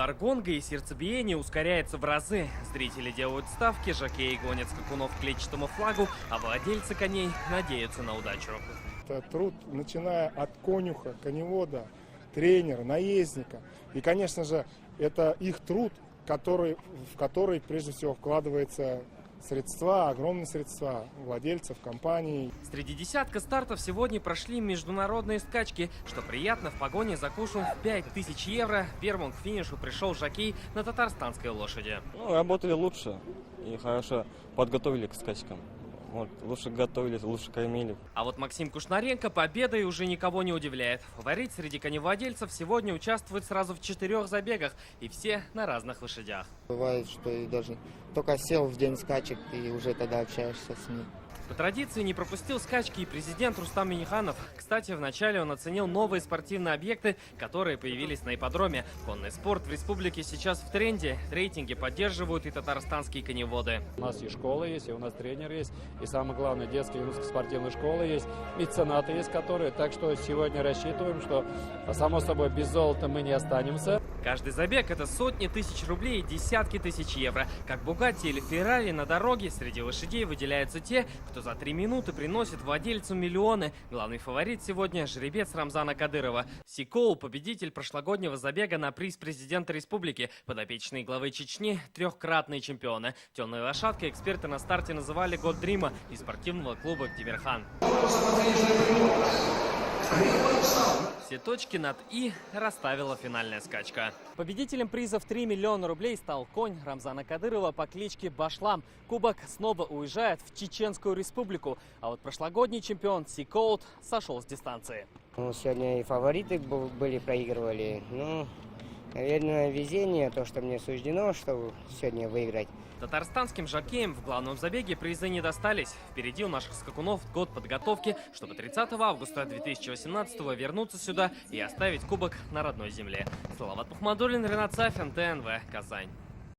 Удар гонга и сердцебиение ускоряется в разы. Зрители делают ставки, жокеи гонят скакунов к клетчатому флагу, а владельцы коней надеются на удачу. Это труд, начиная от конюха, коневода, тренера, наездника. И, конечно же, это их труд, в который прежде всего вкладывается средства, огромные средства владельцев, компаний. Среди десятка стартов сегодня прошли международные скачки. Что приятно, в погоне за кушем в 5000 евро первым к финишу пришел жокей на татарстанской лошади. Работали лучше и хорошо подготовили к скачкам. Вот, лучше готовились, лучше кормили. А вот Максим Кушнаренко победой уже никого не удивляет. Фаворит среди коневладельцев сегодня участвует сразу в 4 забегах, и все на разных лошадях. Бывает, что и даже только сел в день скачек, и уже тогда общаешься с ним. По традиции не пропустил скачки и президент Рустам Минниханов. Кстати, вначале он оценил новые спортивные объекты, которые появились на ипподроме. Конный спорт в республике сейчас в тренде. Рейтинги поддерживают и татарстанские коневоды. У нас и школа есть, и у нас тренер есть, и самое главное, детские и юношеские спортивные школы есть, меценаты есть, которые. Так что сегодня рассчитываем, что, само собой, без золота мы не останемся. Каждый забег – это сотни тысяч рублей и десятки тысяч евро. Как Бугатти или Феррари на дороге, среди лошадей выделяются те, кто за 3 минуты приносит владельцу миллионы. Главный фаворит сегодня – жеребец Рамзана Кадырова. Сикоул – победитель прошлогоднего забега на приз президента республики. Подопечные главы Чечни – 3-кратные чемпионы. Темной лошадкой эксперты на старте называли год Дрима из спортивного клуба Гдиберхан. Все точки над «и» расставила финальная скачка. Победителем приза в 3 миллиона рублей стал конь Рамзана Кадырова по кличке Башлам. Кубок снова уезжает в Чеченскую республику, а вот прошлогодний чемпион Сикоут сошел с дистанции. Сегодня и фавориты проигрывали. Наверное, везение, то, что мне суждено, что сегодня выиграть. Татарстанским жокеям в главном забеге призы не достались. Впереди у наших скакунов год подготовки, чтобы 30 августа 2018 вернуться сюда и оставить кубок на родной земле. Салават Мухмадуллин, Ренат Сафин, ТНВ, Казань.